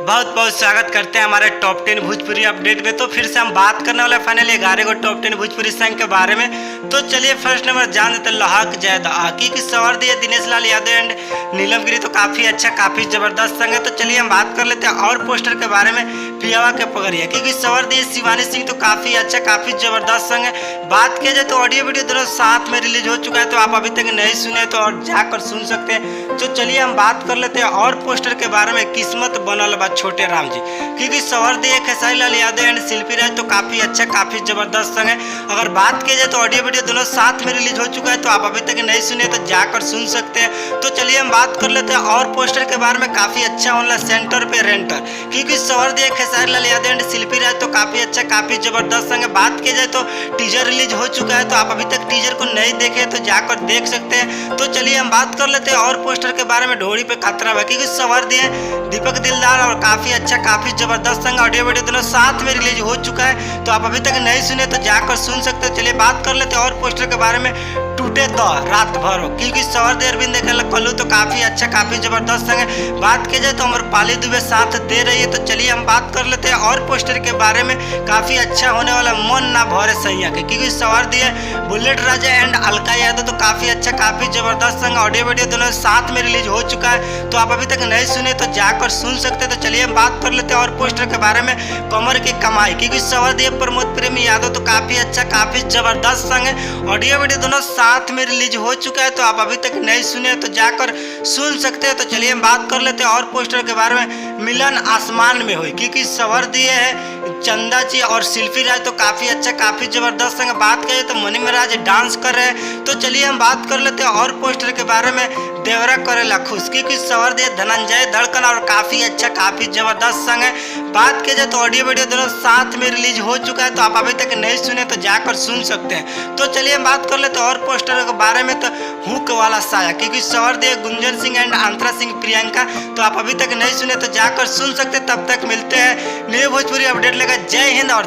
बहुत बहुत स्वागत करते हैं हमारे टॉप 10 भोजपुरी अपडेट में। तो फिर से हम बात करने वाले फाइनली 11 को टॉप 10 भोजपुरी सॉन्ग के बारे में। तो चलिए फर्स्ट नंबर जान देते लहाक जैद आकी की सवार दी है दिनेश लाल यादव एंड नीलम गिरी। तो काफ़ी अच्छा काफ़ी ज़बरदस्त सॉन्ग है। तो चलिए हम बात कर लेते हैं और पोस्टर के बारे में पियावा के पगड़िया क्योंकि सवार दी है शिवानी सिंह। तो काफ़ी अच्छा काफ़ी ज़बरदस्त सॉन्ग है। बात किया जाए तो ऑडियो वीडियो दोनों साथ में रिलीज हो चुका है। तो आप अभी तक नहीं सुने तो और जाकर सुन सकते हैं। तो चलिए हम बात कर लेते हैं और पोस्टर के बारे में किस्मत बनल बा छोटे राम जी क्योंकि सवर दिए खेसारी लाल यादव एंड शिल्पी राज। तो काफ़ी अच्छा काफ़ी ज़बरदस्त सॉन्ग है। अगर बात की जाए तो ऑडियो वीडियो दोनों साथ में रिलीज हो चुका है। तो आप अभी तक नहीं सुने तो जाकर सुन सकते हैं। तो चलिए हम बात कर लेते हैं और पोस्टर के बारे में। काफ़ी अच्छा ऑनलाइन सेंटर पे रेंटर क्योंकि सवर दिए खेसारी लाल यादव एंड शिल्पी राज। तो काफ़ी अच्छा काफ़ी ज़बरदस्त सॉन्ग है। बात की जाए तो टीजर रिलीज हो चुका है। तो आप अभी तक टीजर को नहीं देखे तो जाकर देख सकते हैं। तो चलिए हम बात कर लेते हैं और पोस्टर के बारे में ढोड़ी पे खतरा है क्योंकि सवर दिए दीपक दिलदार और काफ़ी अच्छा काफ़ी ज़बरदस्त सॉन्ग ऑडियो वीडियो दोनों साथ में रिलीज हो चुका है। तो आप अभी तक नहीं सुने तो जाकर सुन सकते हैं। चलिए बात कर लेते हैं और पोस्टर के बारे में टूटे द रात भर हो क्योंकि सवर दे अरविंद कल्लू। तो काफ़ी अच्छा काफ़ी ज़बरदस्त सॉन्ग है। बात की जाए तो अमरपाली दुबे साथ दे रही है। तो चलिए हम बात कर लेते हैं और पोस्टर के बारे में। काफ़ी अच्छा होने वाला मन ना भरे सैया के क्योंकि सवार दिए bullet Raja and Alka Yadav. तो काफ़ी अच्छा काफ़ी ज़बरदस्त सॉन्ग ऑडियो वीडियो दोनों साथ में रिलीज हो चुका है। तो आप अभी तक नहीं सुने तो जाकर सुन सकते हैं। तो चलिए हम बात कर लेते हैं और पोस्टर के बारे में कमर की कमाई क्योंकि सवर दिए प्रमोद प्रेमी यादव। तो काफ़ी अच्छा काफ़ी ज़बरदस्त सॉन्ग है। ऑडियो वीडियो दोनों साथ में रिलीज हो चुका है। तो आप अभी तक नहीं सुने तो जाकर सुन सकते हैं। तो चलिए हम बात कर लेते हैं और पोस्टर के बारे में मिलन आसमान में हुई क्योंकि सवर दिए है चंदा जी और शिल्पी राज। तो काफ़ी अच्छा काफ़ी ज़बरदस्त संग बात करें तो मनी महाराज डांस कर रहे हैं। तो चलिए हम बात कर लेते हैं और पोस्टर के बारे में देवरा करेला खुश क्योंकि सवर दिए धनंजय धड़कन और काफ़ी अच्छा काफ़ी ज़बरदस्त संग है। बात की जाए तो ऑडियो वीडियो दोनों साथ में रिलीज हो चुका है। तो आप अभी तक नहीं सुने तो जाकर सुन सकते हैं। तो चलिए हम बात कर लेते हैं और पोस्टर के बारे में। तो हुक वाला साया क्योंकि सवर दिए गुंजन सिंह एंड अंतरा सिंह प्रियंका। तो आप अभी तक नहीं सुने तो जाकर सुन सकते। तब तक मिलते हैं न्यू भोजपुरी अपडेट लेकर। जय हिंद और